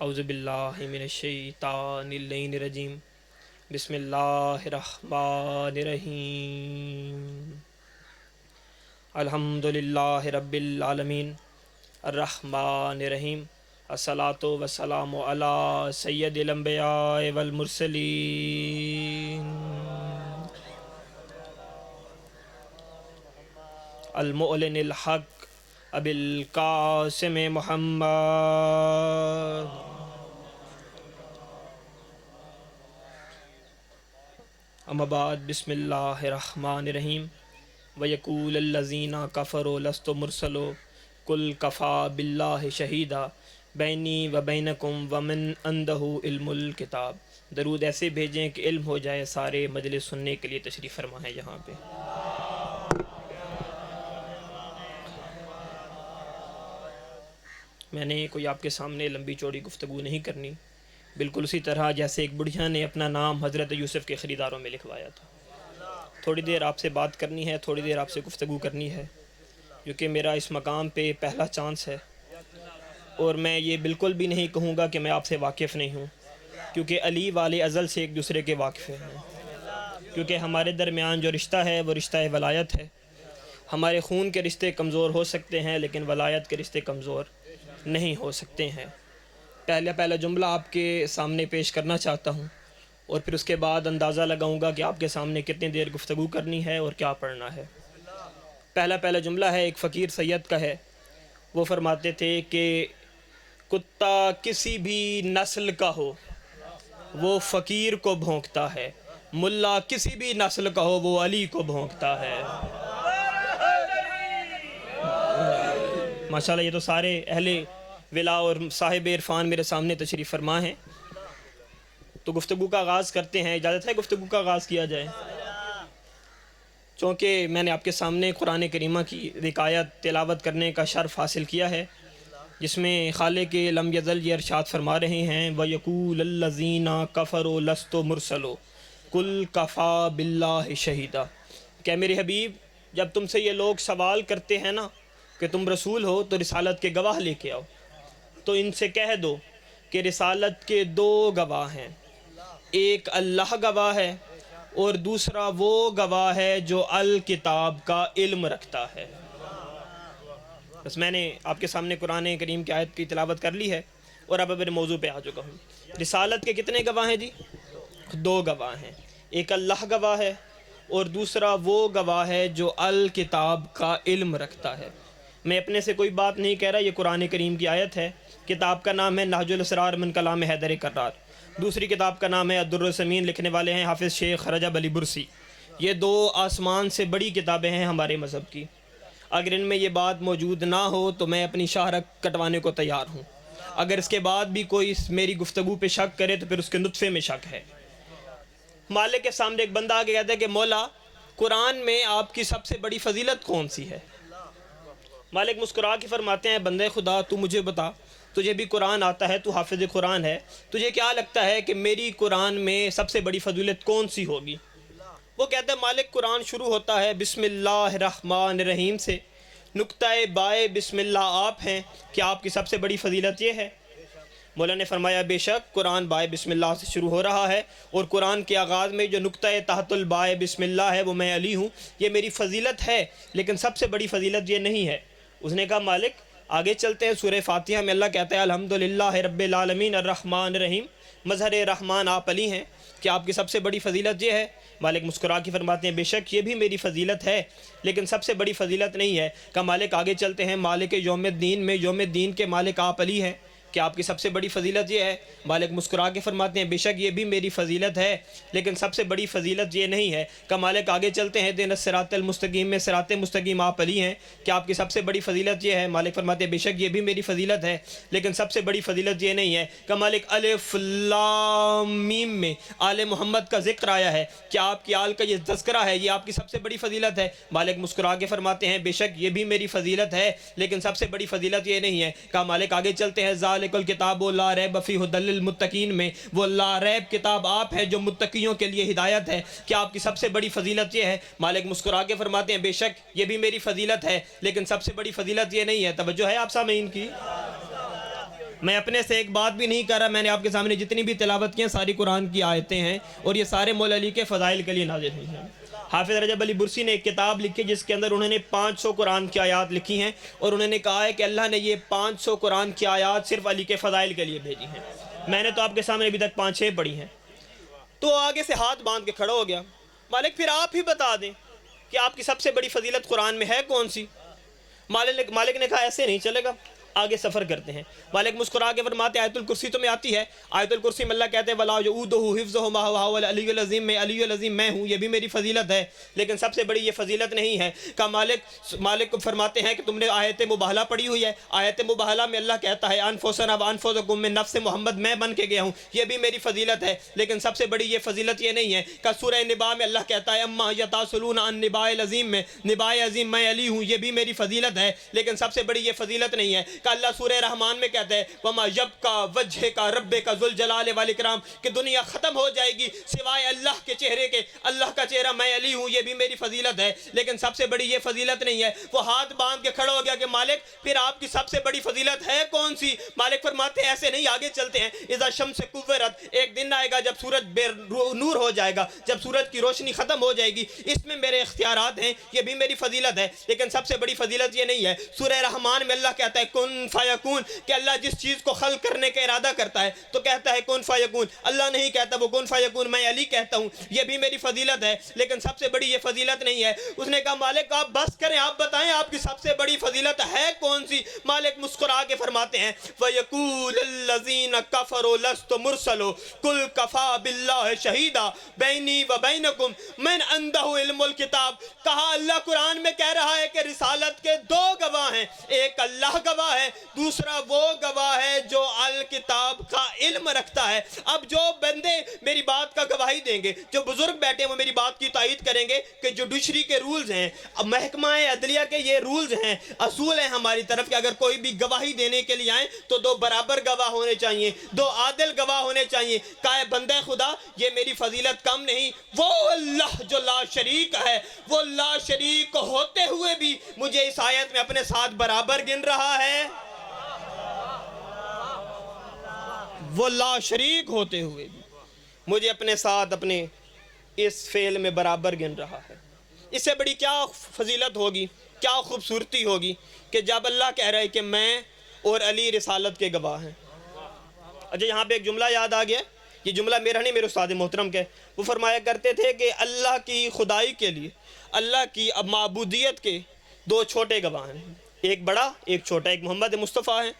اعوذ باللہ من الشیطان اللعین الرجیم بسم اللہ الرحمن الرحیم الحمد للہ رب العالمین الرحمن الرحیم الصلاۃ والسلام علی سید الانبیاء والمرسلین المعلن الحق ابی القاسم محمد اما بعد بسم اللہ الرحمن الرحیم وَيَقُولَ الَّذِينَ كَفَرُوا لَسْتُ مُرْسَلُ قُلْ كَفَى بِاللَّهِ شَهِيدًا بَيْنِي وَبَيْنَكُمْ وَمَنْ عِنْدَهُ عِلْمُ الْكِتَابِ درود ایسے بھیجیں کہ علم ہو جائے سارے مجلس سننے کے لیے تشریف فرما ہے یہاں پہ۔ میں نے کوئی آپ کے سامنے لمبی چوڑی گفتگو نہیں کرنی، بالکل اسی طرح جیسے ایک بڑھیا نے اپنا نام حضرت یوسف کے خریداروں میں لکھوایا تھا۔ تھوڑی دیر آپ سے بات کرنی ہے، تھوڑی دیر آپ سے گفتگو کرنی ہے، کیونکہ میرا اس مقام پہ پہلا چانس ہے، اور میں یہ بالکل بھی نہیں کہوں گا کہ میں آپ سے واقف نہیں ہوں، کیونکہ علی والے ازل سے ایک دوسرے کے واقف ہیں، کیونکہ ہمارے درمیان جو رشتہ ہے وہ رشتہ ولایت ہے۔ ہمارے خون کے رشتے کمزور ہو سکتے ہیں لیکن ولایت کے رشتے کمزور نہیں ہو سکتے ہیں۔ پہلا جملہ آپ کے سامنے پیش کرنا چاہتا ہوں، اور پھر اس کے بعد اندازہ لگاؤں گا کہ آپ کے سامنے کتنی دیر گفتگو کرنی ہے اور کیا پڑھنا ہے۔ پہلا جملہ ہے، ایک فقیر سید کا ہے، وہ فرماتے تھے کہ کتا کسی بھی نسل کا ہو وہ فقیر کو بھونکتا ہے، ملا کسی بھی نسل کا ہو وہ علی کو بھونکتا ہے۔ ماشاءاللہ یہ تو سارے اہل ولا اور صاحب عرفان میرے سامنے تشریف فرما ہیں، تو گفتگو کا آغاز کرتے ہیں۔ اجازت ہے گفتگو کا آغاز کیا جائے؟ چونکہ میں نے آپ کے سامنے قرآن کریمہ کی رکایت تلاوت کرنے کا شرف حاصل کیا ہے، جس میں خالق لم یزل یہ ارشاد فرما رہے ہیں وَيَقُولَ الَّذِينَ كَفَرُوا لَسْتُ مُرْسَلُ قُلْ كَفَى بِاللَّهِ شَهِيدًا کہ میرے حبیب جب تم سے یہ لوگ سوال کرتے ہیں نا کہ تم رسول ہو تو رسالت کے گواہ لے کے آؤ، تو ان سے کہہ دو کہ رسالت کے دو گواہ ہیں، ایک اللہ گواہ ہے اور دوسرا وہ گواہ ہے جو الکتاب کا علم رکھتا ہے۔ بس میں نے آپ کے سامنے قرآن کریم کی آیت کی تلاوت کر لی ہے اور اب میرے موضوع پہ آ چکا ہوں۔ رسالت کے کتنے گواہ ہیں جی؟ دو گواہ ہیں، ایک اللہ گواہ ہے اور دوسرا وہ گواہ ہے جو الکتاب کا علم رکھتا ہے۔ میں اپنے سے کوئی بات نہیں کہہ رہا، یہ قرآن کریم کی آیت ہے۔ کتاب کا نام ہے نہج الاسرار من کلام حیدر کرار، دوسری کتاب کا نام ہے الدر الثمین، لکھنے والے ہیں حافظ شیخ رجب علی برسی۔ یہ دو آسمان سے بڑی کتابیں ہیں ہمارے مذہب کی، اگر ان میں یہ بات موجود نہ ہو تو میں اپنی شاہ رگ کٹوانے کو تیار ہوں، اگر اس کے بعد بھی کوئی میری گفتگو پہ شک کرے تو پھر اس کے نطفے میں شک ہے۔ مالک کے سامنے ایک بندہ آگے کہتا ہے کہ مولا قرآن میں آپ کی سب سے بڑی فضیلت کون سی ہے؟ مالک مسکرا کے فرماتے ہیں بندے خدا تو مجھے بتا، تجھے بھی قرآن آتا ہے، تو حافظ قرآن ہے، تجھے کیا لگتا ہے کہ میری قرآن میں سب سے بڑی فضیلت کون سی ہوگی؟ وہ کہتا ہے مالک قرآن شروع ہوتا ہے بسم اللہ الرحمن الرحیم سے، نقطہ بائے بسم اللہ آپ ہیں، کیا آپ کی سب سے بڑی فضیلت یہ ہے؟ مولا نے فرمایا بے شک قرآن بائے بسم اللہ سے شروع ہو رہا ہے، اور قرآن کے آغاز میں جو نقطہ تحت البائے بسم اللہ ہے وہ میں علی ہوں، یہ میری فضیلت ہے لیکن سب سے بڑی فضیلت یہ نہیں ہے۔ اس نے کہا مالک آگے چلتے ہیں، سورہ فاتحہ میں اللہ کہتا ہے الحمدللہ رب العالمین الرحمن الرحیم، مظہر رحمان آپ علی ہیں، کہ آپ کی سب سے بڑی فضیلت یہ ہے؟ مالک مسکرا کے فرماتے ہیں بے شک یہ بھی میری فضیلت ہے لیکن سب سے بڑی فضیلت نہیں ہے۔ کہ مالک آگے چلتے ہیں، مالک یوم الدین میں یوم الدین کے مالک آپ علی ہیں، کہ آپ کی سب سے بڑی فضیلت یہ ہے؟ مالک مسکرا کے فرماتے ہیں بے شک یہ بھی میری فضیلت ہے لیکن سب سے بڑی فضیلت یہ نہیں ہے۔ کہ مالک آگے چلتے ہیں دین الصراط المستقیم میں صراط مستقیم آپ علی ہیں، کہ آپ کی سب سے بڑی فضیلت یہ ہے؟ مالک فرماتے ہیں بے شک یہ بھی میری فضیلت ہے لیکن سب سے بڑی فضیلت یہ نہیں ہے۔ کہ مالک الف لام میم میں آل محمد کا ذکر آیا ہے، کہ آپ کی آل کا یہ تذکرہ ہے، یہ آپ کی سب سے بڑی فضیلت ہے؟ مالک مسکرا کے فرماتے ہیں بے شک یہ بھی میری فضیلت ہے لیکن سب سے بڑی فضیلت یہ نہیں ہے۔ کہ مالک آگے چلتے ہیں ذالک الکتاب لا ریب فیہ ھدی للمتقین میں وہ لا ریب کتاب آپ ہے جو متقیوں کے لیے ہدایت ہے، کیا آپ کی سب سے بڑی فضیلت یہ ہے؟ مالک مسکرا کے فرماتے ہیں بے شک یہ بھی میری فضیلت ہے لیکن سب سے بڑی فضیلت یہ نہیں ہے۔ توجہ ہے آپ سامعین کی؟ میں اپنے سے ایک بات بھی نہیں کر رہا، میں نے آپ کے سامنے جتنی بھی تلاوت کی ہیں ساری قرآن کی آیتیں ہیں، اور یہ سارے مولا علی کے فضائل کے لیے نازل ہوئی ہیں۔ حافظ رجب علی برسی نے ایک کتاب لکھی جس کے اندر انہوں نے 500 قرآن کی آیات لکھی ہیں، اور انہوں نے کہا ہے کہ اللہ نے یہ 500 قرآن کی آیات صرف علی کے فضائل کے لیے بھیجی ہیں۔ میں نے تو آپ کے سامنے ابھی تک 5-6 پڑھی ہیں۔ تو آگے سے ہاتھ باندھ کے کھڑا ہو گیا، مالک پھر آپ ہی بتا دیں کہ آپ کی سب سے بڑی فضیلت قرآن میں ہے کون سی؟ مالک نے کہا ایسے نہیں چلے گا، آگے سفر کرتے ہیں۔ مالک مسکرا کے فرماتے آیت الکرسی تو میں آتی ہے، آیت الکرسی میں اللہ کہتے ہیں وَلَا يَؤُودُهُ حِفْظُهُمَا وَهُوَ الْعَلِيُّ الْعَظِيمُ، میں علی العظیم میں ہوں، یہ بھی میری فضیلت ہے، لیکن سب سے بڑی یہ فضیلت نہیں ہے۔ کہ مالک کو فرماتے ہیں کہ تم نے آیت مباہلہ پڑھی ہوئی ہے، آیت مباہلہ میں اللہ کہتا ہے انفسنا وانفسکم، میں نفس محمد میں بن کے گیا ہوں، یہ بھی میری فضیلت ہے، لیکن سب سے بڑی یہ فضیلت یہ نہیں ہے۔ کہ سورہ نبا میں اللہ کہتا ہے اما یتاسلون عن نباء العظیم، میں نباء عظیم میں علی ہوں، یہ بھی میری فضیلت ہے، لیکن سب سے بڑی یہ فضیلت نہیں ہے۔ کہ اللہ سورہ رحمان میں کہتا ہے وَمَا يَبْقَى وَجْهِكَ رَبِّكَ ذُو الْجَلَالِ وَالْإِكْرَامِ، کہ دنیا ختم ہو جائے گی سوائے اللہ کے چہرے کے، اللہ کا چہرہ میں علی ہوں، یہ بھی میری فضیلت ہے، لیکن سب سے بڑی یہ فضیلت نہیں ہے۔ وہ ہاتھ باندھ کے کھڑا ہو گیا کہ مالک پھر آپ کی سب سے بڑی فضیلت ہے کون سی؟ مالک فرماتے ہیں ایسے نہیں، آگے چلتے ہیں۔ اذا الشمس کورت، ایک دن آئے گا جب سورج بے نور ہو جائے گا، جب سورج کی روشنی ختم ہو جائے گی، اس میں میرے اختیارات ہیں، یہ بھی میری فضیلت ہے، لیکن سب سے بڑی فضیلت یہ نہیں ہے۔ سورہ رحمان میں اللہ کہتا ہے کن فیکون، کہ اللہ جس چیز کو خلق کرنے کا ارادہ کرتا ہے تو کہتا ہے کن فیکون، اللہ نہیں کہتا وہ کن فیکون، میں علی کہتا ہوں، یہ بھی میری فضیلت ہے، لیکن سب سے بڑی یہ فضیلت نہیں ہے۔ اس نے کہا مالک آپ بس کریں، آپ بتائیں آپ کی سب سے بڑی فضیلت ہے کون سی؟ مالک مسکرا کے فرماتے ہیں وَيَقُولُ الَّذِينَ كَفَرُوا لَسْتُ مُرْسَلُ قُلْ كَفَى بِاللَّهِ شَهِيدًا بَيْنِي وَبَيْنَكُمْ مَنْ عِنْدَهُ عِلْمُ الْكِتَابِ۔ کہا اللہ قرآن میں کہہ رہا ہے کہ رسالت کے دو گواہ ہیں، ایک اللہ گواہ ہے، دوسرا وہ گواہ ہے جو الکتاب کا علم رکھتا ہے۔ اب جو بندے میری بات کا گواہی دیں گے، جو بزرگ بیٹھے ہیں وہ میری بات کی تائید کریں گے کہ جوڈیشری کے رولز ہیں، محکمہ عدلیہ کے یہ رولز ہیں، اصول ہیں ہماری طرف کہ اگر کوئی بھی گواہی دینے کے لیے آئیں تو دو برابر گواہ ہونے چاہیے، دو عادل گواہ ہونے چاہیے۔ کہا بندہ خدا یہ میری فضیلت کم نہیں، وہ اللہ جو لا شریک ہے، وہ لا شریک ہوتے ہوئے بھی مجھے اس آیت میں اپنے ساتھ برابر گن رہا ہے، وہ لا شریک ہوتے ہوئے بھی مجھے اپنے ساتھ اپنے اس فعل میں برابر گن رہا ہے۔ اس سے بڑی کیا فضیلت ہوگی، کیا خوبصورتی ہوگی کہ جب اللہ کہہ رہا ہے کہ میں اور علی رسالت کے گواہ ہیں۔ اچھا یہاں پہ ایک جملہ یاد آ گیا، یہ جملہ میرا نہیں، میرے استاد محترم کے، وہ فرمایا کرتے تھے کہ اللہ کی خدائی کے لیے، اللہ کی معبودیت کے دو چھوٹے گواہ ہیں، ایک بڑا ایک چھوٹا، ایک محمد مصطفیٰ ہیں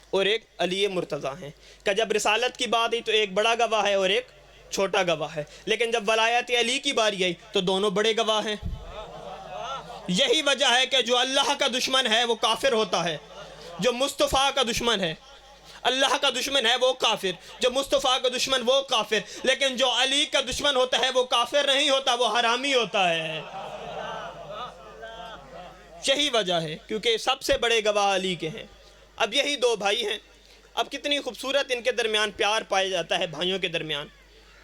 اور ایک علی مرتضیٰ ہیں۔ کہ جب رسالت کی بات آئی تو ایک بڑا گواہ ہے اور ایک چھوٹا گواہ ہے، لیکن جب ولایت علی کی باری آئی تو دونوں بڑے گواہ ہیں۔ یہی وجہ ہے کہ جو اللہ کا دشمن ہے وہ کافر ہوتا ہے، جو مصطفیٰ کا دشمن ہے، اللہ کا دشمن ہے وہ کافر، جو مصطفیٰ کا دشمن وہ کافر، لیکن جو علی کا دشمن ہوتا ہے وہ کافر نہیں ہوتا، وہ حرامی ہوتا ہے۔ یہی وجہ ہے کیونکہ سب سے بڑے گواہ علی کے ہیں۔ اب یہی دو بھائی ہیں، اب کتنی خوبصورت ان کے درمیان پیار پایا جاتا ہے بھائیوں کے درمیان،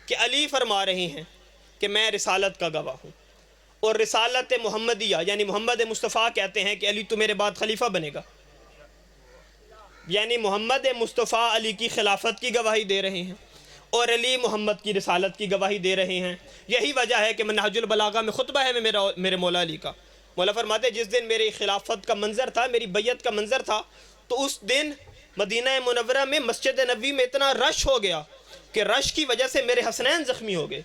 کہ علی فرما رہے ہیں کہ میں رسالت کا گواہ ہوں، اور رسالت محمدیہ یعنی محمد مصطفیٰ کہتے ہیں کہ علی تو میرے بعد خلیفہ بنے گا، یعنی محمد مصطفیٰ علی کی خلافت کی گواہی دے رہے ہیں اور علی محمد کی رسالت کی گواہی دے رہے ہیں۔ یہی وجہ ہے کہ منہج البلاغہ میں خطبہ ہے میرے مولا علی کا، مولا فرماتے جس دن میری خلافت کا منظر تھا، میری بیعت کا منظر تھا، تو اس دن مدینہ منورہ میں مسجد نبوی میں اتنا رش ہو گیا کہ رش کی وجہ سے میرے حسنین زخمی ہو گئے۔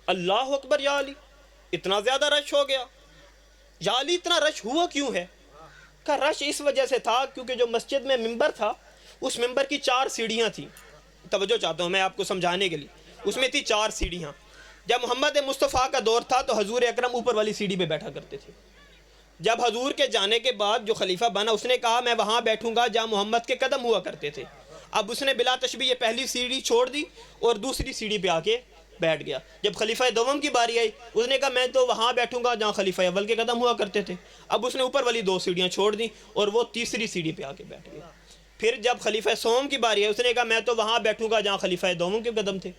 اللہ اکبر یا علی، اتنا زیادہ رش ہو گیا، یا علی اتنا رش ہوا کیوں ہے؟ کہ رش اس وجہ سے تھا کیونکہ جو مسجد میں ممبر تھا اس ممبر کی 4 سیڑھیاں تھیں، توجہ چاہتا ہوں میں آپ کو سمجھانے کے لیے، اس میں تھی 4 سیڑھیاں۔ جب محمد مصطفیٰ کا دور تھا تو حضور اکرم اوپر والی سیڑھی پہ بیٹھا کرتے تھے، جب حضور کے جانے کے بعد جو خلیفہ بنا اس نے کہا میں وہاں بیٹھوں گا جہاں محمد کے قدم ہوا کرتے تھے، اب اس نے بلا تشبیہ پہلی سیڑھی چھوڑ دی اور دوسری سیڑھی پہ آ کے بیٹھ گیا۔ جب خلیفہ دوم کی باری آئی اس نے کہا میں تو وہاں بیٹھوں گا جہاں خلیفہ اول کے قدم ہوا کرتے تھے، اب اس نے اوپر والی 2 سیڑھیاں چھوڑ دی اور وہ تیسری سیڑھی پہ آ کے بیٹھ گیا۔ پھر جب خلیفہ سوم کی باری آئی اس نے کہا میں تو وہاں بیٹھوں گا جہاں خلیفہ دوم کے قدم تھے،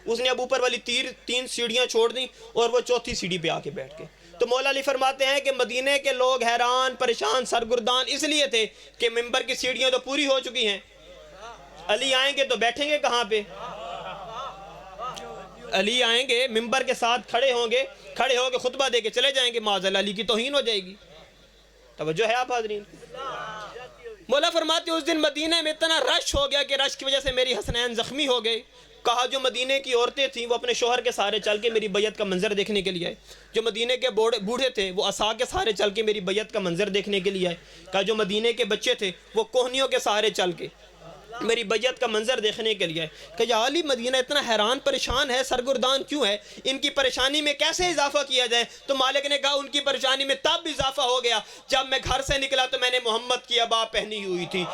اس نے اب اوپر والی 3 سیڑھیاں چھوڑ دیں اور وہ چوتھی سیڑھی پہ آ کے بیٹھ گئے۔ تو مولا علی فرماتے ہیں کہ مدینے کے لوگ حیران پریشان سرگردان اس لیے تھے کہ ممبر کی سیڑھیاں تو پوری ہو چکی ہیں علی آئیں گے تو بیٹھیں گے کہاں پہ؟ علی آئیں گے ممبر کے ساتھ کھڑے ہوں گے خطبہ دے کے چلے جائیں گے، معاذ اللہ علی کی توہین ہو جائے گی۔ توجہ ہے آپ حاضرین؟ مولا فرماتے اس دن مدینہ میں اتنا رش ہو گیا کہ رش کی وجہ سے میری حسنین زخمی ہو گئے۔ کہا جو مدینہ کی عورتیں تھیں وہ اپنے شوہر کے سہارے چل کے میری بیعت کا منظر دیکھنے کے لیے آئے، جو مدینہ کے بوڑھے تھے وہ عصا کے سہارے چل کے میری بیعت کا منظر دیکھنے کے لیے آئے۔ کہا جو مدینہ کے بچے تھے وہ کوہنیوں کے سہارے چل کے میری بیعت کا منظر دیکھنے کے لیے کہ یا علی مدینہ اتنا حیران پریشان ہے، سرگردان کیوں ہے، ان کی پریشانی میں کیسے اضافہ کیا جائے؟ تو مالک نے کہا ان کی پریشانی میں تب اضافہ ہو گیا جب میں گھر سے نکلا تو میں نے محمد کی عبا پہنی ہوئی تھی،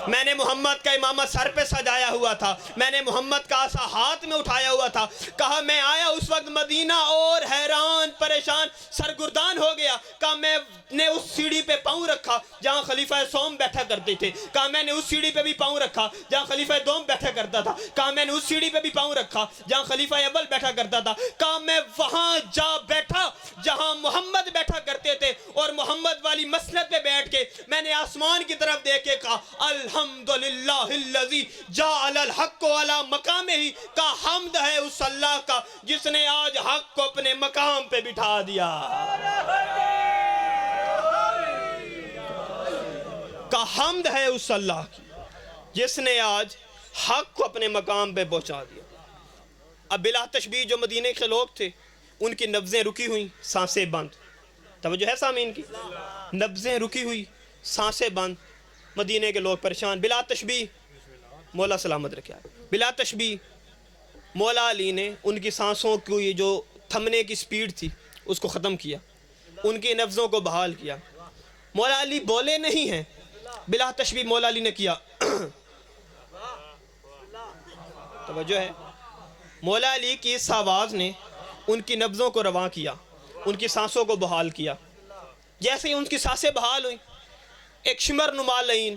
میں نے محمد کا امامہ سر پہ سجایا ہوا تھا، میں نے محمد کا عصا ہاتھ میں اٹھایا ہوا تھا۔ کہا میں آیا اس وقت مدینہ اور حیران پریشان سرگردان ہو گیا۔ کہا میں نے اس سیڑھی پہ پاؤں رکھا جہاں خلیفہ سوم بیٹھا کرتے تھے، کہا میں نے اس سیڑھی پہ بھی پاؤں رکھا جہاں خلیفہ دوم بیٹھا کرتا تھا، کہا میں نے اس سیڑھی پہ بھی پاؤں رکھا جہاں خلیفہ اول بیٹھا کرتا تھا، کہا میں وہاں جا بیٹھا جہاں محمد بیٹھا کرتے تھے، اور محمد والی مسند پہ بیٹھ کے میں نے آسمان کی طرف دیکھ کے کہا الحمدللہ الذی جعل الحق علی مقامہ، کا حمد ہے اس اللہ کا جس نے آج حق کو اپنے مقام پہ بٹھا دیا، کا حمد ہے اس اللہ کی جس نے آج حق کو اپنے مقام پہ پہنچا دیا۔ اب بلا تشبیہ جو مدینہ کے لوگ تھے ان کی نبضیں رکی ہوئی، سانسیں بند۔ توجہ ہے سامعین کی؟ نبضیں رکی ہوئی، سانسیں بند، مدینہ کے لوگ پریشان۔ بلا تشبیہ مولا سلامت رکھے، بلا تشبیہ مولا علی نے ان کی سانسوں کو یہ جو تھمنے کی سپیڈ تھی اس کو ختم کیا، ان کی نبضوں کو بحال کیا۔ مولا علی بولے نہیں ہیں، بلا تشبیہ مولا علی نے کیا۔ توجہ ہے؟ مولا علی کی اس آواز نے ان کی نبضوں کو رواں کیا، ان کی سانسوں کو بحال کیا۔ جیسے ہی ان کی سانسیں بحال ہوئیں، ایک شمر نما لعین،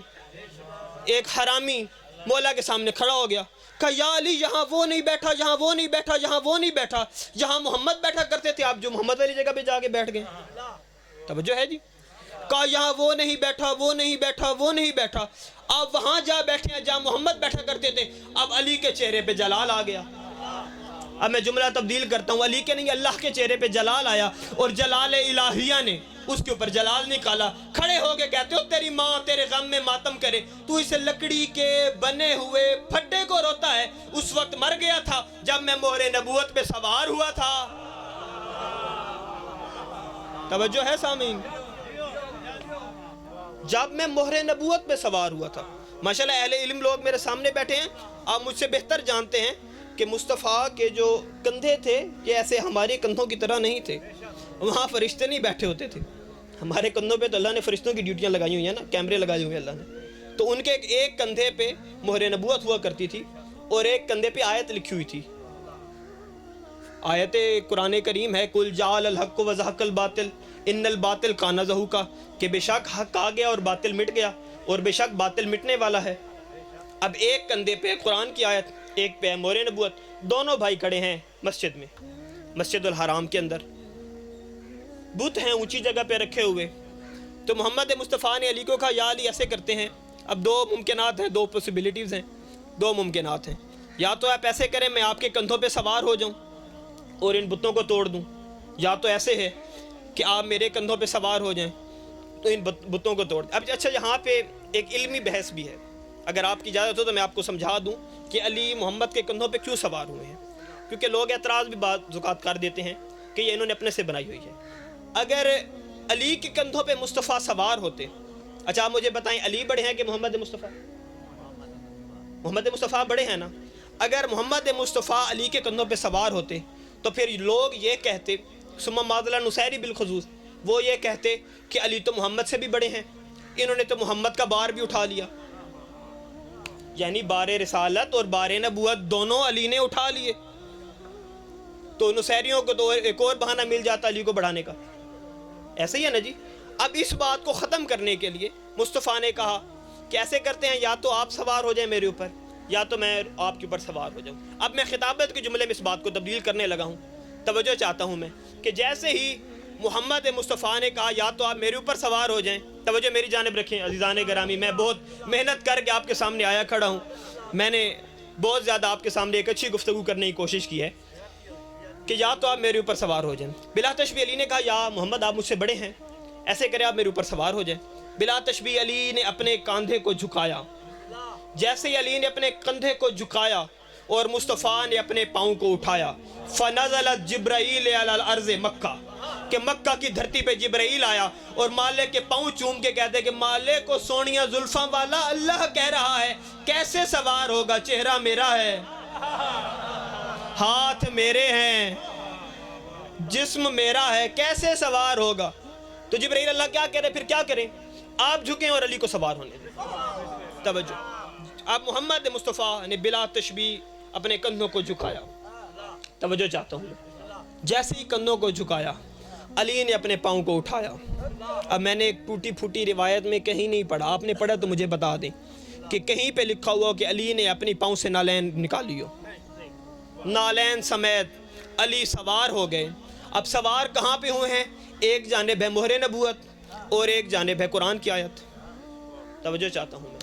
ایک حرامی مولا کے سامنے کھڑا ہو گیا، کہا یا علی یہاں وہ نہیں بیٹھا، یہاں وہ نہیں بیٹھا، یہاں وہ نہیں بیٹھا، جہاں محمد بیٹھا کرتے تھے آپ جو محمد والی جگہ پہ جا کے بیٹھ گئے۔ توجہ ہے جی؟ کہا یہاں وہ نہیں بیٹھا، وہ نہیں بیٹھا، وہ نہیں بیٹھا، آپ وہاں جا بیٹھے ہیں جہاں محمد بیٹھا کرتے تھے۔ اب علی کے چہرے پہ جلال آ گیا۔ اب میں جملہ تبدیل کرتا ہوں، علی کے نہیں اللہ کے چہرے پہ جلال آیا، اور جلال الہیہ نے اس کے اوپر جلال نکالا۔ کھڑے ہو کے کہتے ہو تیری ماں تیرے غم میں ماتم کرے، تو اس لکڑی کے بنے ہوئے پھڈے کو روتا ہے، اس وقت مر گیا تھا جب میں مہر نبوت پہ سوار ہوا تھا۔ توجہ ہے سامعین؟ جب میں مہر نبوت پہ سوار ہوا تھا۔ ماشاءاللہ اہل علم لوگ میرے سامنے بیٹھے ہیں، آپ مجھ سے بہتر جانتے ہیں کہ مصطفیٰ کے جو کندھے تھے یہ ایسے ہمارے کندھوں کی طرح نہیں تھے، وہاں فرشتے نہیں بیٹھے ہوتے تھے۔ ہمارے کندھوں پہ تو اللہ نے فرشتوں کی ڈیوٹیاں لگائی ہوئی ہیں نا، کیمرے لگائے ہوئے ہیں اللہ نے، تو ان کے ایک کندھے پہ مہر نبوت ہوا کرتی تھی اور ایک کندھے پہ آیت لکھی ہوئی تھی۔ آیت قرآن کریم ہے قل جعل الحق وزهق الباطل ان الباطل کان زہوقا، کہ بے شک حق آ گیا اور باطل مٹ گیا، اور بے شک باطل مٹنے والا ہے۔ اب ایک کندھے پہ قرآن کی آیت، ایک پہ مہر نبوت، دونوں بھائی کھڑے ہیں مسجد میں، مسجد الحرام کے اندر، بت ہیں اونچی جگہ پہ رکھے ہوئے۔ تو محمد مصطفیٰ نے علی کو کہا یا علی ایسے کرتے ہیں، اب دو ممکنات ہیں، دو پوسیبلٹیز ہیں، دو ممکنات ہیں، یا تو آپ ایسے کریں میں آپ کے کندھوں پہ سوار ہو جاؤں اور ان بتوں کو توڑ دوں، یا تو ایسے ہے کہ آپ میرے کندھوں پہ سوار ہو جائیں تو ان بتوں کو توڑ دیں۔ اب اچھا یہاں پہ ایک علمی بحث بھی ہے، اگر آپ کی اجازت ہو تو میں آپ کو سمجھا دوں کہ علی محمد کے کندھوں پہ کیوں سوار ہوئے ہیں، کیونکہ لوگ اعتراض بھی بعض اوقات کر دیتے ہیں کہ یہ انہوں نے اپنے سے بنائی ہوئی ہے۔ اگر علی کے کندھوں پہ مصطفیٰ سوار ہوتے، اچھا آپ مجھے بتائیں علی بڑے ہیں کہ محمد مصطفیٰ؟ محمد مصطفیٰ بڑے ہیں نا۔ اگر محمد مصطفیٰ علی کے کندھوں پہ سوار ہوتے تو پھر لوگ یہ کہتے ثم ماذل نصیری بالخصوص، وہ یہ کہتے کہ علی تو محمد سے بھی بڑے ہیں، انہوں نے تو محمد کا بار بھی اٹھا لیا، یعنی بار رسالت اور بار نبوت دونوں علی نے اٹھا لیے، تو نصیریوں کو تو ایک اور بہانہ مل جاتا علی کو بڑھانے کا۔ ایسے ہی ہے نا جی۔ اب اس بات کو ختم کرنے کے لیے مصطفیٰ نے کہا کہ ایسے کرتے ہیں یا تو آپ سوار ہو جائیں میرے اوپر یا تو میں آپ کے اوپر سوار ہو جاؤں۔ اب میں خطابت کے جملے میں اس بات کو تبدیل کرنے لگا ہوں، توجہ چاہتا ہوں میں کہ جیسے ہی محمد مصطفیٰ نے کہا یا تو آپ میرے اوپر سوار ہو جائیں، توجہ میری جانب رکھیں عزیزان گرامی، میں بہت محنت کر کے آپ کے سامنے آیا کھڑا ہوں، میں نے بہت زیادہ آپ کے سامنے ایک اچھی گفتگو کرنے کی کوشش کی ہے کہ یا تو آپ میرے اوپر سوار ہو جائیں. بلا تشبیہ علی نے کہا یا محمد آپ مجھ سے بڑے ہیں, ایسے کرے آپ میرے اوپر سوار ہو جائیں. بلا تشبیہ علی نے اپنے کاندھے کو جھکایا. جیسے ہی علی نے اپنے کندھے کو جھکایا اور مصطفیٰ نے اپنے پاؤں کو اٹھایا, فنزلت جبرائیل علی الارض مکہ, کہ مکہ کی دھرتی پہ جبرائیل آیا اور مالک کے پاؤں چوم کے کہتے کہ مالک کو سونیا زلفاں والا اللہ کہہ رہا ہے, کیسے سوار ہوگا؟ چہرہ میرا ہے, ہاتھ میرے ہیں, جسم میرا ہے, کیسے سوار ہوگا؟ تو جبرائیل اللہ کیا کہہ رہے, پھر کیا کریں؟ آپ جھکیں اور علی کو سوار ہونے دیں. توجہ, آپ محمد مصطفیٰ نے بلا تشبیہ اپنے کندھوں کو جھکایا. توجہ چاہتا ہوں, جیسے ہی کندھوں کو جھکایا علی نے اپنے پاؤں کو اٹھایا. اب میں نے ایک ٹوٹی پھوٹی روایت میں کہیں نہیں پڑھا, آپ نے پڑھا تو مجھے بتا دیں کہ کہیں پہ لکھا ہوا کہ علی نے اپنی پاؤں سے نالین نکالی ہو. نالین سمیت علی سوار ہو گئے. اب سوار کہاں پہ ہوئے ہیں؟ ایک جانب ہے مہر نبوت اور ایک جانب ہے قرآن کی آیت. توجہ چاہتا ہوں میں.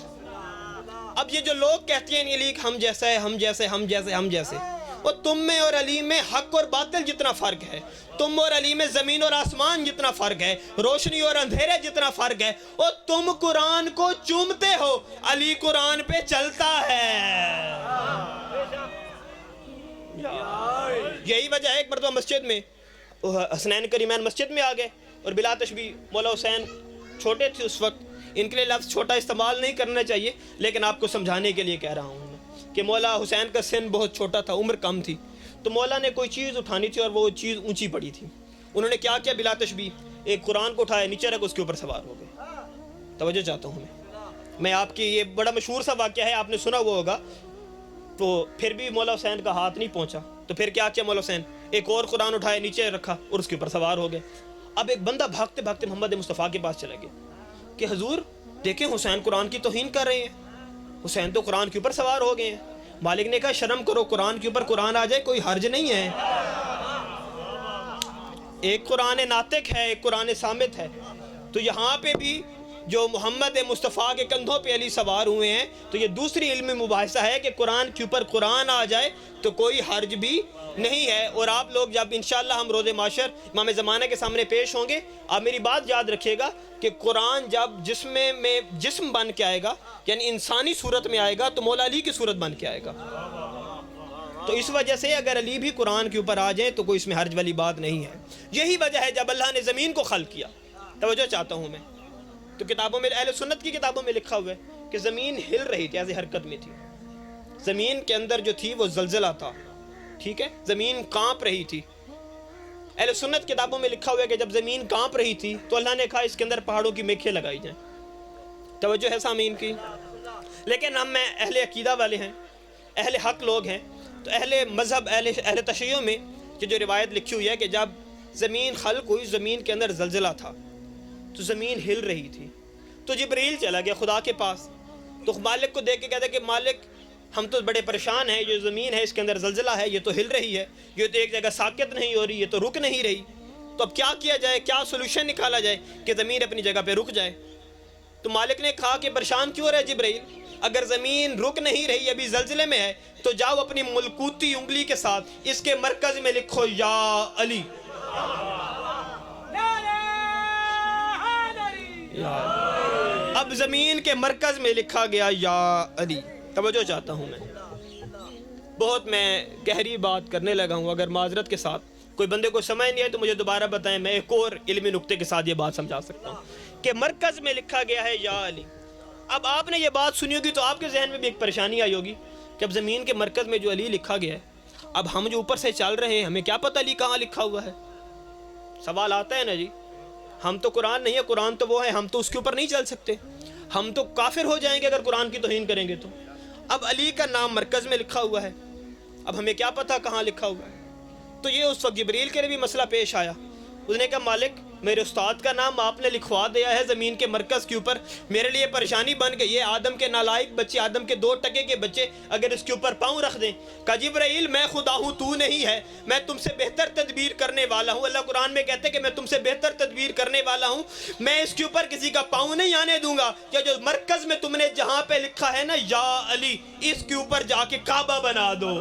اب یہ جو لوگ کہتے ہیں علی ہم جیسا ہے, ہم جیسے, ہم جیسے, ہم جیسے, وہ تم میں اور علی میں حق اور باطل جتنا فرق ہے, تم اور علی میں زمین اور آسمان جتنا فرق ہے, روشنی اور اندھیرے جتنا فرق ہے. اور تم قرآن کو چومتے ہو, علی قرآن پہ چلتا ہے. یہی وجہ ہے ایک مرتبہ مسجد میں حسنین کریمین مسجد میں آ گئے اور بلا تشبیہ مولا حسین چھوٹے تھے اس وقت, ان کے لیے لفظ چھوٹا استعمال نہیں کرنا چاہیے لیکن آپ کو سمجھانے کے لیے کہہ رہا ہوں میں کہ مولا حسین کا سن بہت چھوٹا تھا, عمر کم تھی, تو مولا نے کوئی چیز اٹھانی تھی اور وہ چیز اونچی پڑی تھی. انہوں نے کیا کیا؟ بلا تشبیہ ایک قرآن کو اٹھایا, نیچے رکھ, اس کے اوپر سوار ہو گئے. توجہ چاہتا ہوں میں آپ کی, یہ بڑا مشہور سا واقعہ ہے, آپ نے سنا ہوا ہوگا. تو پھر بھی مولا حسین کا ہاتھ نہیں پہنچا, تو پھر کیا کیا مولا حسین؟ ایک اور قرآن اٹھایا, نیچے رکھا اور اس کے اوپر سوار ہو گئے. اب ایک بندہ بھاگتے بھاگتے محمد مصطفیٰ کے پاس چلا گیا کہ حضور دیکھیں حسین قرآن کی توہین کر رہے ہیں, حسین تو قرآن کے اوپر سوار ہو گئے ہیں. مالک نے کہا شرم کرو, قرآن کے اوپر قرآن آ جائے کوئی حرج نہیں ہے. ایک قرآن ناطق ہے, ایک قرآن صامت ہے. تو یہاں پہ بھی جو محمد مصطفیٰ کے کندھوں پہ علی سوار ہوئے ہیں, تو یہ دوسری علمی مباحثہ ہے کہ قرآن کے اوپر قرآن آ جائے تو کوئی حرج بھی نہیں ہے. اور آپ لوگ جب انشاءاللہ ہم روز معاشر امام زمانہ کے سامنے پیش ہوں گے, آپ میری بات یاد رکھیے گا کہ قرآن جب جسم بن کے آئے گا, یعنی انسانی صورت میں آئے گا, تو مولا علی کی صورت بن کے آئے گا. تو اس وجہ سے اگر علی بھی قرآن کے اوپر آ جائیں تو کوئی اس میں حرج والی بات نہیں ہے. یہی وجہ ہے جب اللہ نے زمین کو خلق کیا. توجہ چاہتا ہوں میں, تو کتابوں میں, اہل سنت کی کتابوں میں لکھا ہوا ہے کہ زمین ہل رہی تھی, ایسے حرکت میں تھی. زمین کے اندر جو تھی وہ زلزلہ تھا, ٹھیک ہے, زمین کانپ رہی تھی. اہل سنت کتابوں میں لکھا ہوا ہے کہ جب زمین کانپ رہی تھی تو اللہ نے کہا اس کے اندر پہاڑوں کی میخیں لگائی جائیں. توجہ ہے سامعین کی. لیکن ہم میں اہل عقیدہ والے ہیں, اہل حق لوگ ہیں, تو اہل مذہب, اہل تشیع میں جو روایت لکھی ہوئی ہے کہ جب زمین خلق ہوئی, زمین کے اندر زلزلہ تھا, تو زمین ہل رہی تھی. تو جبرائیل چلا گیا خدا کے پاس, تو مالک کو دیکھ کے کہتا ہے کہ مالک ہم تو بڑے پریشان ہیں, جو زمین ہے اس کے اندر زلزلہ ہے, یہ تو ہل رہی ہے, یہ تو ایک جگہ ساکت نہیں ہو رہی, یہ تو رک نہیں رہی. تو اب کیا کیا جائے, کیا سولوشن نکالا جائے کہ زمین اپنی جگہ پہ رک جائے؟ تو مالک نے کہا کہ پریشان کیوں رہے جبرائیل, اگر زمین رک نہیں رہی, ابھی زلزلے میں ہے, تو جاؤ اپنی ملکوتی انگلی کے ساتھ اس کے مرکز میں لکھو یا علی. اب زمین کے مرکز میں لکھا گیا یا علی. توجہ چاہتا ہوں بہت میں گہری بات کرنے لگا ہوں, اگر معذرت کے ساتھ کوئی بندے کو سمجھ نہیں آئے تو مجھے دوبارہ بتائیں, میں ایک اور علمی نقطے کے ساتھ یہ بات سمجھا سکتا ہوں کہ مرکز میں لکھا گیا ہے یا علی. اب آپ نے یہ بات سنی ہوگی تو آپ کے ذہن میں بھی ایک پریشانی آئی ہوگی کہ اب زمین کے مرکز میں جو علی لکھا گیا ہے, اب ہم جو اوپر سے چل رہے ہیں ہمیں کیا پتہ علی کہاں لکھا ہوا ہے. سوال آتا ہے نا جی, ہم تو قرآن نہیں ہے, قرآن تو وہ ہے, ہم تو اس کے اوپر نہیں چل سکتے, ہم تو کافر ہو جائیں گے اگر قرآن کی توہین کریں گے. تو اب علی کا نام مرکز میں لکھا ہوا ہے, اب ہمیں کیا پتہ کہاں لکھا ہوا ہے. تو یہ اس وقت جبریل کے لیے بھی مسئلہ پیش آیا. اس نے کہا مالک میرے استاد کا نام آپ نے لکھوا دیا ہے زمین کے مرکز کے اوپر، میرے لیے پریشانی بن گئی ہے، آدم کے نالائق بچے، آدم کے 2 ٹکے کے بچے اگر اس کے اوپر پاؤں رکھ دیں۔ کہا جبرائیل میں خدا ہوں تو نہیں ہے، میں تم سے بہتر تدبیر کرنے والا ہوں۔ اللہ قرآن میں کہتے ہیں کہ میں تم سے بہتر تدبیر کرنے والا ہوں، میں اس کے اوپر کسی کا پاؤں نہیں آنے دوں گا، کہ جو مرکز میں تم نے جہاں پہ لکھا ہے نا یا علی، اس کے اوپر جا کے کعبہ بنا دو۔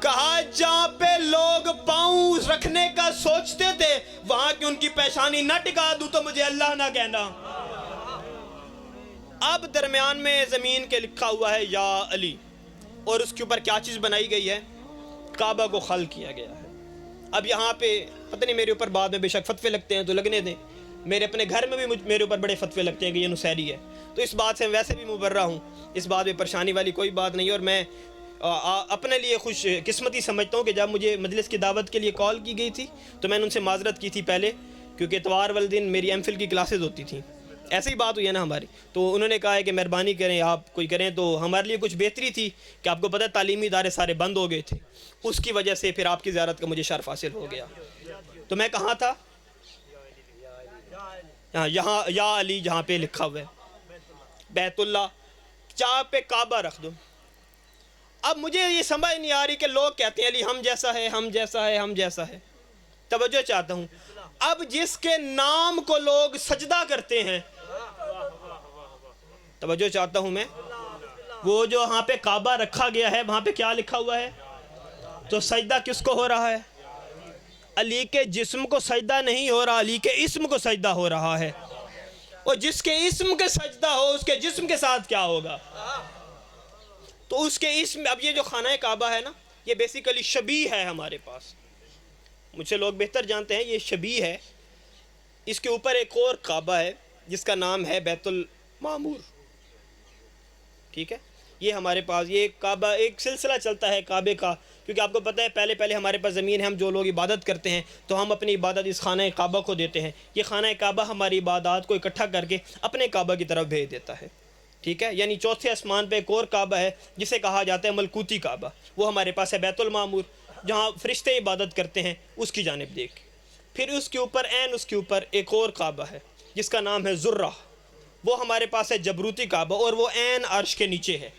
کہا جہاں پہ لوگ پاؤں رکھنے کا سوچتے تھے وہاں کی ان کی پیشانی نہ ٹکا دوں تو مجھے اللہ نہ کہنا۔ اب درمیان میں زمین کے لکھا ہوا ہے یا علی، اور اس کے اوپر کیا چیز بنائی گئی ہے؟ کعبہ کو خل کیا گیا ہے۔ اب یہاں پہ پتہ نہیں میرے اوپر بعد میں بے شک فتوے لگتے ہیں تو لگنے دیں، میرے اپنے گھر میں بھی میرے اوپر بڑے فتوے لگتے ہیں کہ یہ نصیری ہے، تو اس بات سے ویسے بھی مبرہ ہوں، اس بات میں پریشانی والی کوئی بات نہیں ہے، اور میں اپنے لیے خوش قسمتی سمجھتا ہوں کہ جب مجھے مجلس کی دعوت کے لیے کال کی گئی تھی تو میں نے ان سے معذرت کی تھی پہلے، کیونکہ اتوار والے دن میری ایم فل کی کلاسز ہوتی تھیں، ایسی ہی بات ہوئی ہے نا ہماری، تو انہوں نے کہا ہے کہ مہربانی کریں آپ کوئی کریں، تو ہمارے لیے کچھ بہتری تھی کہ آپ کو پتہ ہے تعلیمی ادارے سارے بند ہو گئے تھے، اس کی وجہ سے پھر آپ کی زیارت کا مجھے شرف حاصل ہو گیا۔ تو میں کہاں تھا؟ یہاں یا علی جہاں پہ لکھا ہوا ہے بیت اللہ، جہاں پہ کعبہ رکھ دو۔ اب مجھے یہ سمجھ نہیں آ رہی کہ لوگ کہتے ہیں علی ہم جیسا ہے، ہم جیسا ہے، ہم جیسا ہے۔ توجہ چاہتا ہوں، اب جس کے نام کو لوگ سجدہ کرتے ہیں، توجہ چاہتا ہوں میں، وہ جو وہاں پہ کعبہ رکھا گیا ہے وہاں پہ کیا لکھا ہوا ہے؟ تو سجدہ کس کو ہو رہا ہے؟ علی کے جسم کو سجدہ نہیں ہو رہا، علی کے اسم کو سجدہ ہو رہا ہے، اور جس کے اسم کے سجدہ ہو اس کے جسم کے ساتھ کیا ہوگا؟ تو اس کے اسم، اب یہ جو خانہ کعبہ ہے نا یہ بیسیکلی شبیہ ہے ہمارے پاس، مجھ سے لوگ بہتر جانتے ہیں یہ شبیہ ہے، اس کے اوپر ایک اور کعبہ ہے جس کا نام ہے بیت المعمور، ٹھیک ہے؟ یہ ہمارے پاس یہ کعبہ ایک سلسلہ چلتا ہے کعبے کا، کیونکہ آپ کو پتہ ہے پہلے ہمارے پاس زمین ہے، ہم جو لوگ عبادت کرتے ہیں تو ہم اپنی عبادت اس خانہ کعبہ کو دیتے ہیں، یہ خانہ کعبہ ہماری عبادات کو اکٹھا کر کے اپنے کعبہ کی طرف بھیج دیتا ہے، ٹھیک ہے؟ یعنی چوتھے آسمان پہ ایک اور کعبہ ہے جسے کہا جاتا ہے ملکوتی کعبہ، وہ ہمارے پاس ہے بیت المعمور، جہاں فرشتے عبادت کرتے ہیں اس کی جانب دیکھ کے۔ پھر اس کے اوپر اس کے اوپر ایک اور کعبہ ہے جس کا نام ہے ذرہ، وہ ہمارے پاس ہے جبروتی کعبہ، اور وہ عرش کے نیچے ہے،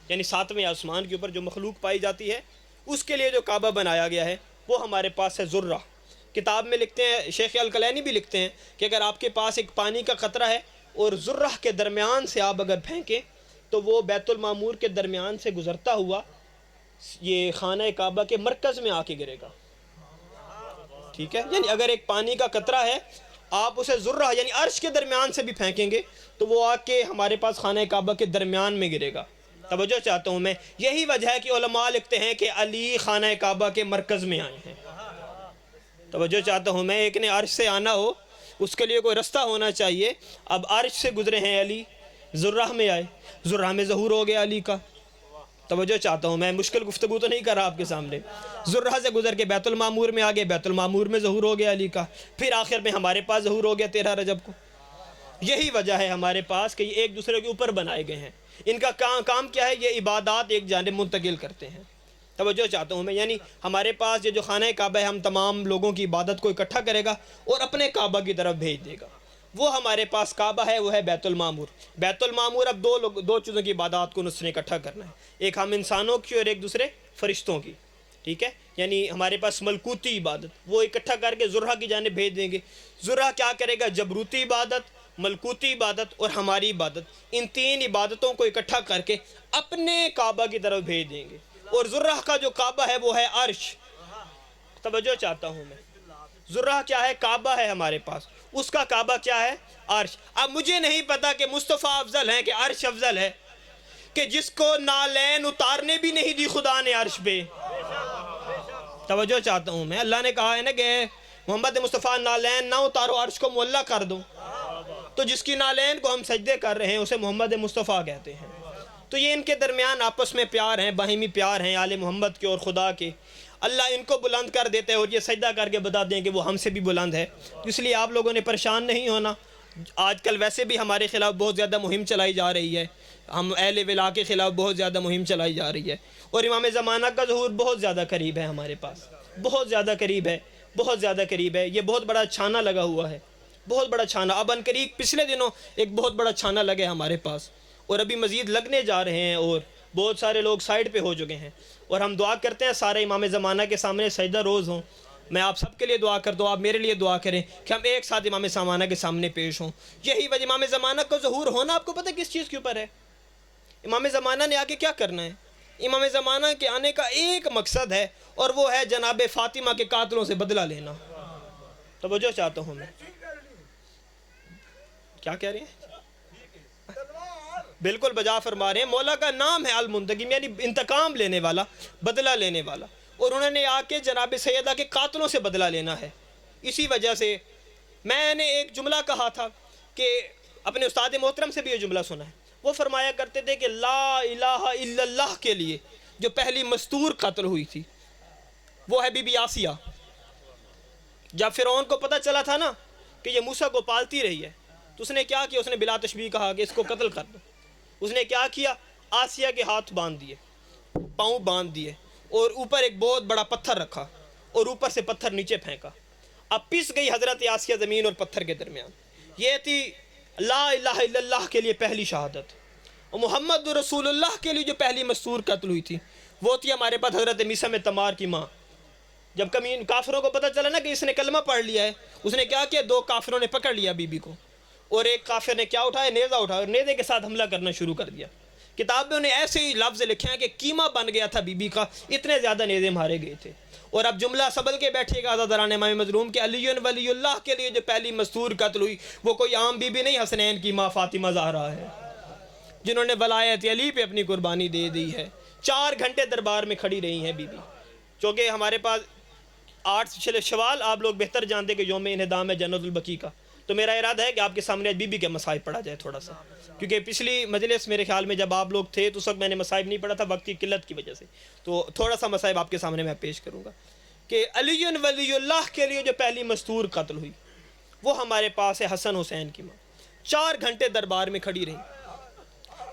یعنی 7ویں آسمان کے اوپر جو مخلوق پائی جاتی ہے اس کے لیے جو کعبہ بنایا گیا ہے وہ ہمارے پاس ہے ذرہ۔ کتاب میں لکھتے ہیں، شیخ الکلینی بھی لکھتے ہیں کہ اگر آپ کے پاس ایک پانی کا قطرہ ہے اور ذرہ کے درمیان سے آپ اگر پھینکیں تو وہ بیت المعمور کے درمیان سے گزرتا ہوا یہ خانہ کعبہ کے مرکز میں آ کے گرے گا، ٹھیک ہے؟ یعنی اگر ایک پانی کا قطرہ ہے آپ اسے ذرہ یعنی عرش کے درمیان سے بھی پھینکیں گے تو وہ آ کے ہمارے پاس خانہ کعبہ کے درمیان میں گرے گا۔ توجہ چاہتا ہوں میں، یہی وجہ ہے کہ علماء لکھتے ہیں کہ علی خانہ کعبہ کے مرکز میں آئے ہیں۔ توجہ چاہتا ہوں میں، ایک نے عرش سے آنا ہو اس کے لیے کوئی رستہ ہونا چاہیے، اب عرش سے گزرے ہیں علی، ذرہ میں آئے، ذرہ میں ظہور ہو گیا علی کا۔ توجہ چاہتا ہوں میں، مشکل گفتگو تو نہیں کر رہا آپ کے سامنے، ذرہ سے گزر کے بیت المعمور میں آگے، بیت المعمور میں ظہور ہو گیا علی کا، پھر آخر میں ہمارے پاس ظہور ہو گیا 13 رجب کو۔ یہی وجہ ہے ہمارے پاس کہ یہ ایک دوسرے کے اوپر بنائے گئے ہیں، ان کا کام کیا ہے؟ یہ عبادات ایک جانب منتقل کرتے ہیں۔ توجہ چاہتا ہوں میں، یعنی ہمارے پاس یہ جو خانہ کعبہ ہے ہم تمام لوگوں کی عبادت کو اکٹھا کرے گا اور اپنے کعبہ کی طرف بھیج دے گا، وہ ہمارے پاس کعبہ ہے، وہ ہے بیت المعمور۔ بیت المعمور اب دو چیزوں کی عبادات کو اس نے اکٹھا کرنا ہے، ایک ہم انسانوں کی اور ایک دوسرے فرشتوں کی، ٹھیک ہے؟ یعنی ہمارے پاس ملکوتی عبادت وہ اکٹھا کر کے ذرہ کی جانب بھیج دیں گے، ذرہ کیا کرے گا؟ جبروتی عبادت، ملکوتی عبادت اور ہماری عبادت، ان 3 عبادتوں کو اکٹھا کر کے اپنے کعبہ کی طرف بھیج دیں گے، اور ذرہ کا جو کعبہ ہے وہ ہے عرش۔ توجہ چاہتا ہوں میں، ذرہ کیا ہے؟ کعبہ ہے ہمارے پاس، اس کا کعبہ کیا ہے؟ عرش۔ اب مجھے نہیں پتا کہ مصطفیٰ افضل ہے کہ عرش افضل ہے، کہ جس کو نالین اتارنے بھی نہیں دی خدا نے عرش پہ۔ توجہ چاہتا ہوں میں، اللہ نے کہا ہے نا کہ محمد مصطفیٰ نالین نہ اتارو، عرش کو معلق کر دو، تو جس کی نالین کو ہم سجدے کر رہے ہیں اسے محمد مصطفیٰ کہتے ہیں۔ تو یہ ان کے درمیان آپس میں پیار ہیں، باہمی پیار ہیں آل محمد کے اور خدا کے، اللہ ان کو بلند کر دیتے ہیں اور یہ سجدہ کر کے بتا دیں کہ وہ ہم سے بھی بلند ہے، اس لیے آپ لوگوں نے پریشان نہیں ہونا، آج کل ویسے بھی ہمارے خلاف بہت زیادہ مہم چلائی جا رہی ہے، ہم اہل ولا کے خلاف بہت زیادہ مہم چلائی جا رہی ہے، اور امام زمانہ کا ظہور بہت زیادہ قریب ہے ہمارے پاس، بہت زیادہ قریب ہے، بہت زیادہ قریب ہے۔ یہ بہت بڑا چھانہ لگا ہوا ہے، بہت بڑا چھانہ، اب ان قریب پچھلے دنوں ایک بہت بڑا چھانہ لگے ہمارے پاس، اور ابھی مزید لگنے جا رہے ہیں، اور بہت سارے لوگ سائیڈ پہ ہو چکے ہیں، اور ہم دعا کرتے ہیں سارے امام زمانہ کے سامنے سجدہ روز ہوں۔ میں آپ سب کے لیے دعا کرتا ہوں، آپ میرے لیے دعا کریں کہ ہم ایک ساتھ امام زمانہ کے سامنے پیش ہوں۔ یہی وجہ امام زمانہ کا ظہور ہونا آپ کو پتہ کس چیز کے اوپر ہے؟ امام زمانہ نے آ کے کیا کرنا ہے؟ امام زمانہ کے آنے کا ایک مقصد ہے، اور وہ ہے جناب فاطمہ کے قاتلوں سے بدلہ لینا۔ توجہ چاہتا ہوں میں، کیا کہہ رہے ہیں؟ بالکل بجا فرما رہے ہیں، مولا کا نام ہے المنتقم، یعنی انتقام لینے والا، بدلہ لینے والا، اور انہوں نے آ کے جناب سیدہ کے قاتلوں سے بدلہ لینا ہے۔ اسی وجہ سے میں نے ایک جملہ کہا تھا کہ اپنے استاد محترم سے بھی یہ جملہ سنا ہے، وہ فرمایا کرتے تھے کہ لا الہ الا اللہ کے لیے جو پہلی مستور قتل ہوئی تھی وہ ہے بی بی آسیہ۔ جب فرعون کو پتہ چلا تھا نا کہ یہ موسیٰ کو پالتی رہی ہے، تو اس نے کیا کیا؟ اس نے بلا تشبیہ کہا کہ اس کو قتل کر دو۔ اس نے کیا کیا؟ آسیہ کے ہاتھ باندھ دیے، پاؤں باندھ دیے، اور اوپر ایک بہت بڑا پتھر رکھا، اور اوپر سے پتھر نیچے پھینکا۔ اب پس گئی حضرت آسیہ زمین اور پتھر کے درمیان۔ یہ تھی لا الہ الا اللہ کے لیے پہلی شہادت، اور محمد رسول اللہ کے لیے جو پہلی مستور قتل ہوئی تھی وہ تھی ہمارے پاس حضرت میثم تمار کی ماں۔ جب کافروں کو پتہ چلا نا کہ اس نے کلمہ پڑھ لیا ہے، اس نے کیا کیا؟ دو کافروں نے پکڑ لیا بی بی کو، اور ایک کافر نے کیا اٹھایا؟ نیزہ اٹھایا، اور نیزے کے ساتھ حملہ کرنا شروع کر دیا۔ کتابوں نے ایسے ہی لفظ لکھے ہیں کہ قیمہ بن گیا تھا بی بی کا، اتنے زیادہ نیزے مارے گئے تھے۔ اور اب جملہ سبل کے بیٹھے گا آزادران امام مظلوم کہ علی ولی اللہ کے لیے جو پہلی مستور قتل ہوئی وہ کوئی عام بی بی نہیں، حسنین کی ماں فاطمہ زہرا ہے، جنہوں نے ولایت علی پہ اپنی قربانی دے دی ہے۔ 4 گھنٹے دربار میں کھڑی رہی ہیں بی بی، چونکہ ہمارے پاس 8 شوال آپ لوگ بہتر جانتے کہ یوم انہدام ہے جنت البقیع کا، تو میرا ارادہ ہے کہ آپ کے سامنے بی بی کے مصائب پڑھا جائے تھوڑا سا، کیونکہ پچھلی مجلس میرے خیال میں جب آپ لوگ تھے تو اس وقت میں نے مصائب نہیں پڑھا تھا وقت کی قلت کی وجہ سے، تو تھوڑا سا مصائب آپ کے سامنے میں پیش کروں گا کہ علی ولی اللہ کے لیے جو پہلی مستور قتل ہوئی وہ ہمارے پاس ہے حسن حسین کی ماں۔ 4 گھنٹے دربار میں کھڑی رہی۔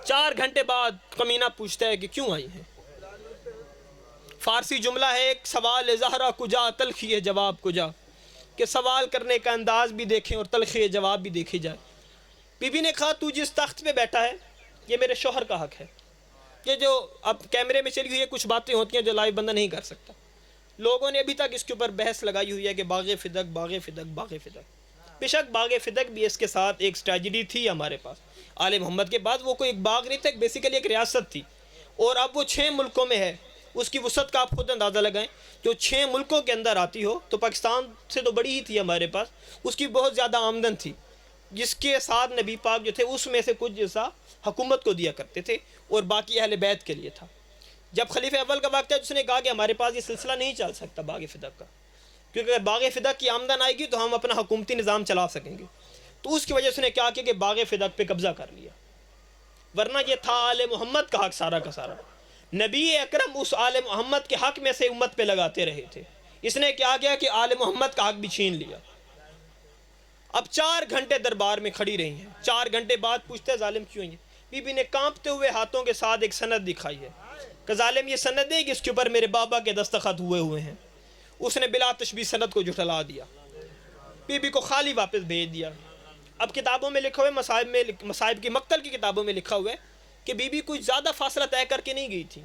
4 گھنٹے بعد کمینہ پوچھتا ہے کہ کیوں آئی ہیں؟ فارسی جملہ ہے ایک، سوال زہرا کجا تلخی جواب کجا، کہ سوال کرنے کا انداز بھی دیکھیں اور تلخی جواب بھی دیکھی جائے۔ بی بی نے کہا تو جس تخت پہ بیٹھا ہے یہ میرے شوہر کا حق ہے۔ یہ جو اب کیمرے میں چلی ہوئی ہے کچھ باتیں ہوتی ہیں جو لائیو بندہ نہیں کر سکتا، لوگوں نے ابھی تک اس کے اوپر بحث لگائی ہوئی ہے کہ باغ فدق باغ فدق باغ فدق۔ بے شک باغ فدق بھی اس کے ساتھ ایک اسٹریٹجی تھی ہمارے پاس آل محمد کے بعد، وہ کوئی ایک باغ نہیں تھا، ایک بیسیکلی ایک ریاست تھی، اور اب وہ 6 ملکوں میں ہے۔ اس کی وسعت کا آپ خود اندازہ لگائیں، جو 6 ملکوں کے اندر آتی ہو تو پاکستان سے تو بڑی ہی تھی ہمارے پاس، اس کی بہت زیادہ آمدن تھی، جس کے ساتھ نبی پاک جو تھے اس میں سے کچھ جیسا حکومت کو دیا کرتے تھے اور باقی اہل بیت کے لیے تھا۔ جب خلیفہ اول کا وقت ہے اس نے کہا کہ ہمارے پاس یہ سلسلہ نہیں چل سکتا باغ فدق کا، کیونکہ اگر باغ فدق کی آمدن آئے گی تو ہم اپنا حکومتی نظام چلا سکیں گے، تو اس کی وجہ سے نے کیا کیا کہ باغ فدق پہ قبضہ کر لیا، ورنہ یہ تھا آل محمد کا حق سارا کا سارا۔ نبی اکرم اس آل محمد کے حق میں سے امت پہ لگاتے رہے تھے، اس نے کیا کیا کہ آل محمد کا حق بھی چھین لیا۔ اب 4 گھنٹے دربار میں کھڑی رہی ہیں۔ 4 گھنٹے بعد پوچھتے ہیں ظالم کیوں ہیں؟ بی بی نے کانپتے ہوئے ہاتھوں کے ساتھ ایک سند دکھائی ہے کہ ظالم یہ سند ہے کہ اس کے اوپر میرے بابا کے دستخط ہوئے ہیں۔ اس نے بلا تشبیہ سند کو جھٹلا دیا، بی بی کو خالی واپس بھیج دیا۔ اب کتابوں میں لکھا ہوا ہے، مصائب کی مقتل کی کتابوں میں لکھا ہوا ہے کہ بی بی کچھ زیادہ فاصلہ طے کر کے نہیں گئی تھی۔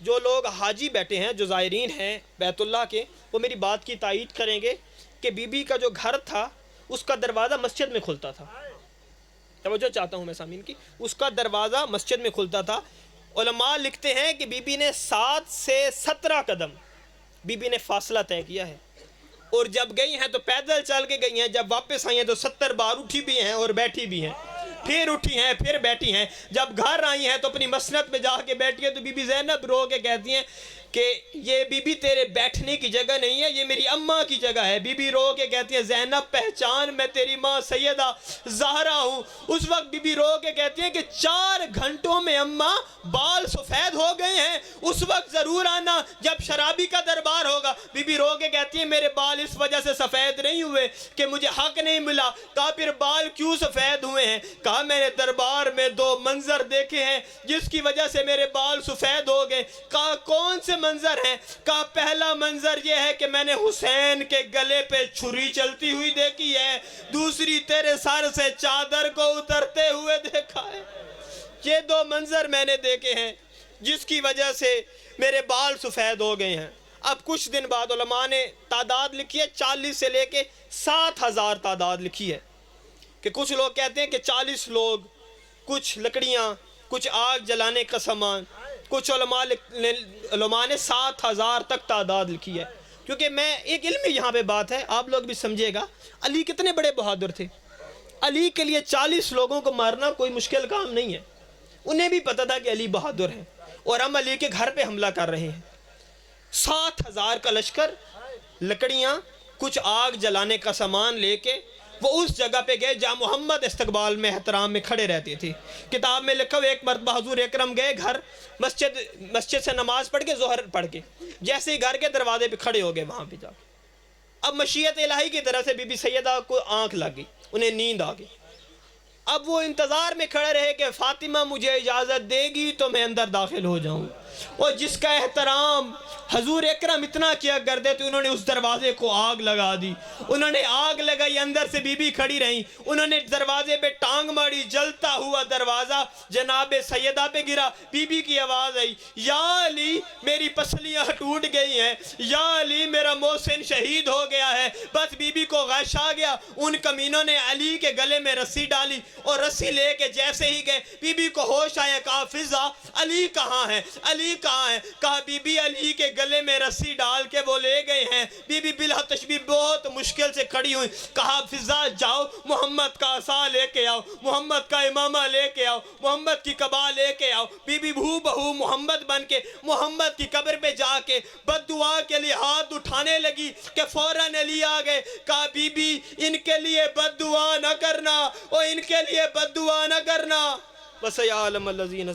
جو لوگ حاجی بیٹھے ہیں، جو زائرین ہیں بیت اللہ کے، وہ میری بات کی تائید کریں گے کہ بی بی کا جو گھر تھا اس کا دروازہ مسجد میں کھلتا تھا۔ توجہ چاہتا ہوں میں سامعین کی، اس کا دروازہ مسجد میں کھلتا تھا۔ علماء لکھتے ہیں کہ بی بی نے 7 سے 17 قدم بی بی نے فاصلہ طے کیا ہے، اور جب گئی ہیں تو پیدل چل کے گئی ہیں، جب واپس آئی ہیں تو 70 بار اٹھی بھی ہیں اور بیٹھی بھی ہیں، پھر اٹھی ہیں پھر بیٹھی ہیں۔ جب گھر آئی ہیں تو اپنی مسند پہ جا کے بیٹھی ہیں تو بی بی زینب رو کے کہتی ہیں کہ یہ بی بی تیرے بیٹھنے کی جگہ نہیں ہے، یہ میری اماں کی جگہ ہے۔ بی بی رو کے کہتی ہیں زینب پہچان میں تیری ماں سیدہ زہرا ہوں۔ اس وقت بی بی رو کے کہتی ہیں کہ 4 گھنٹوں میں اماں بال سفید ہو گئے ہیں۔ اس اس وقت ضرور آنا جب شرابی کا دربار ہوگا۔ بی بی رو کے کہتی ہے میرے بال اس وجہ سے سفید نہیں ہوئے کہ مجھے حق نہیں ملا۔ کہا پھر بال کیوں سفید ہوئے ہیں؟ کہا میں نے دربار میں 2 منظر دیکھے ہیں جس کی وجہ سے میرے بال سفید ہو گئے۔ کہا کون سے منظر ہیں؟ کہا پہلا منظر یہ ہے کہ میں نے حسین کے گلے پہ چھری چلتی ہوئی دیکھی ہے، دوسری تیرے سر سے چادر کو اترتے ہوئے دیکھا ہے۔ یہ 2 منظر میں نے دیکھے ہیں جس کی وجہ سے میرے بال سفید ہو گئے ہیں۔ اب کچھ دن بعد علماء نے تعداد لکھی ہے 40 سے لے کے 7,000 تعداد لکھی ہے کہ کچھ لوگ کہتے ہیں کہ 40 لوگ، کچھ لکڑیاں، کچھ آگ جلانے کا سامان، کچھ علماء نے 7,000 تک تعداد لکھی ہے۔ کیونکہ میں ایک علمی یہاں پہ بات ہے، آپ لوگ بھی سمجھے گا، علی کتنے بڑے بہادر تھے۔ علی کے لیے 40 لوگوں کو مارنا کوئی مشکل کام نہیں ہے۔ انہیں بھی پتہ تھا کہ علی بہادر ہیں اور ہم علی کے گھر پہ حملہ کر رہے ہیں۔ 7,000 کا لشکر، لکڑیاں، کچھ آگ جلانے کا سامان لے کے وہ اس جگہ پہ گئے جہاں محمد استقبال میں احترام میں کھڑے رہتے تھے۔ کتاب میں لکھا ہوئے ایک مرتبہ حضور اکرم گئے گھر، مسجد سے نماز پڑھ کے، ظہر پڑھ کے، جیسے ہی گھر کے دروازے پہ کھڑے ہو گئے وہاں پہ جا کے، اب مشیت الہی کی طرف سے بی بی سیدہ کو آنکھ لگ گئی، انہیں نیند آ گئی۔ اب وہ انتظار میں کھڑے رہے کہ فاطمہ مجھے اجازت دے گی تو میں اندر داخل ہو جاؤں، اور جس کا احترام حضور اکرم اتنا کیا کرتے تھے، انہوں نے اس دروازے کو آگ لگا دی۔ انہوں نے آگ لگائی، اندر سے بی بی کھڑی رہیں، انہوں نے دروازے پہ ٹانگ ماری، جلتا ہوا دروازہ جناب سیدہ پہ گرا۔ بی بی کی آواز آئی، یا علی میری پسلیاں ٹوٹ گئی ہیں، یا علی میرا محسن شہید ہو گیا ہے۔ بس بی بی کو غش آ گیا، ان کمینوں نے علی کے گلے میں رسی ڈالی اور رسی لے کے جیسے ہی گئے، بی بی کو ہوش آیا۔ کہا فضا علی کہاں ہے؟ علی کہاں ہے؟ کہا بی بی علی کے گلے میں رسی ڈال کے وہ لے گئے ہیں۔ بی بی بلا تشبیہ بہت مشکل سے کھڑی ہوئی۔ کہا فضا جاؤ محمد کا عصا لے کے آؤ، محمد کا امامہ لے کے آؤ، محمد کی قبا لے کے آؤ۔ بی بی بہو بہو محمد بن کے محمد کی قبر پہ جا کے بد دعا کے لیے ہاتھ اٹھانے لگی کہ فوراً علی آ گئے۔ کہا بی بی ان کے لیے بد دعا نہ کرنا، اور ان کے لیے بد دعا نہ کرنا۔ وَسَيَعْلَمُ الَّذِينَ